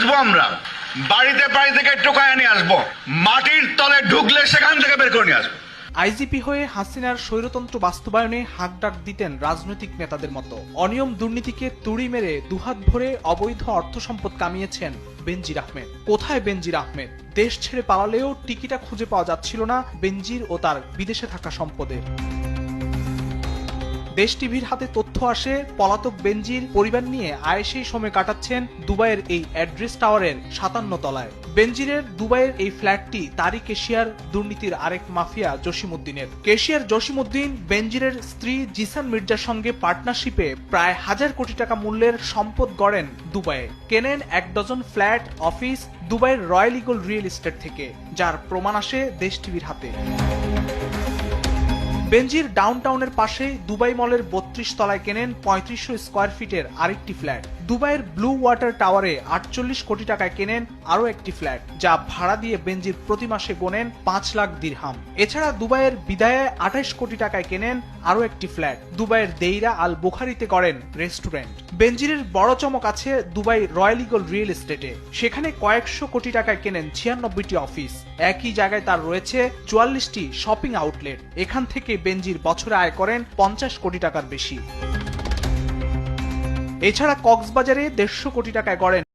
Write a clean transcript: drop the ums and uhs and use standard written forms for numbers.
আসবো আমরা, বাড়িতে বাড়ি থেকে টোকায় নিয়ে আসবো, মাটির তলে ঢুকলে সেখান থেকে বের করে নিয়ে আসবো। আইজিপি হয়ে হাসিনার স্বৈরতন্ত্র বাস্তবায়নে হাঁকডাক দিতেন রাজনৈতিক নেতাদের মতো। অনিয়ম দুর্নীতিকে তুড়ি মেরে দুহাত ভরে অবৈধ অর্থ সম্পদ কামিয়েছেন বেনজির আহমেদ। কোথায় বেনজির আহমেদ? দেশ ছেড়ে পালালেও টিকিটা খুঁজে পাওয়া যাচ্ছিল না বেনজির ও তার বিদেশে থাকা সম্পদের। দেশ টিভির হাতে তথ্য আসে, পলাতক বেনজির পরিবার নিয়ে আয়েশেই সময় কাটাচ্ছেন দুবাইয়ের এই অ্যাড্রেস টাওয়ারের 57 তলায়। বেনজিরের দুবাইয়ের এই ফ্ল্যাটটি তারই কেশিয়ার দুর্নীতির আরেক মাফিয়া জসিমউদ্দিনের। কেশিয়ার জসিমউদ্দিন বেনজিরের স্ত্রী জিসান মির্জার সঙ্গে পার্টনারশিপে প্রায় 1000 কোটি টাকা মূল্যের সম্পদ গড়েন দুবাইয়ে। কেনেন 1 ডজন ফ্ল্যাট, অফিস দুবাইয়ের রয়্যাল ইগল রিয়েল এস্টেট থেকে, যার প্রমাণ আসে দেশ টিভির হাতে। বেনজির ডাউনটাউনের পাশে দুবাই মলের 32 তলায় কেনেন 3500 স্কয়ার ফিটের আরেকটি ফ্ল্যাট। দুবাইয়ের ব্লু ওয়াটার টাওয়ারে 48 কোটি টাকায় কেনেন আরও একটি ফ্ল্যাট, যা ভাড়া দিয়ে বেনজির প্রতি মাসে গোনেন 5 লাখ দিরহাম। এছাড়া দুবাইয়ের বিদায়ে 28 কোটি টাকায় কেনেন আরও একটি ফ্ল্যাট। দুবাইয়ের দেইরা আল বুখারিতে করেন রেস্টুরেন্ট। বেনজিরের বড় চমক আছে দুবাই রয়্যাল ইগল রিয়েল এস্টেটে। সেখানে কয়েকশো কোটি টাকায় কেনেন 96টি অফিস। একই জায়গায় তার রয়েছে 44টি শপিং আউটলেট। এখান থেকে বেনজির বছরে আয় করেন 50 কোটি টাকার বেশি। এছাড়া কক্সবাজারে 150 কোটি টাকায় গড়েন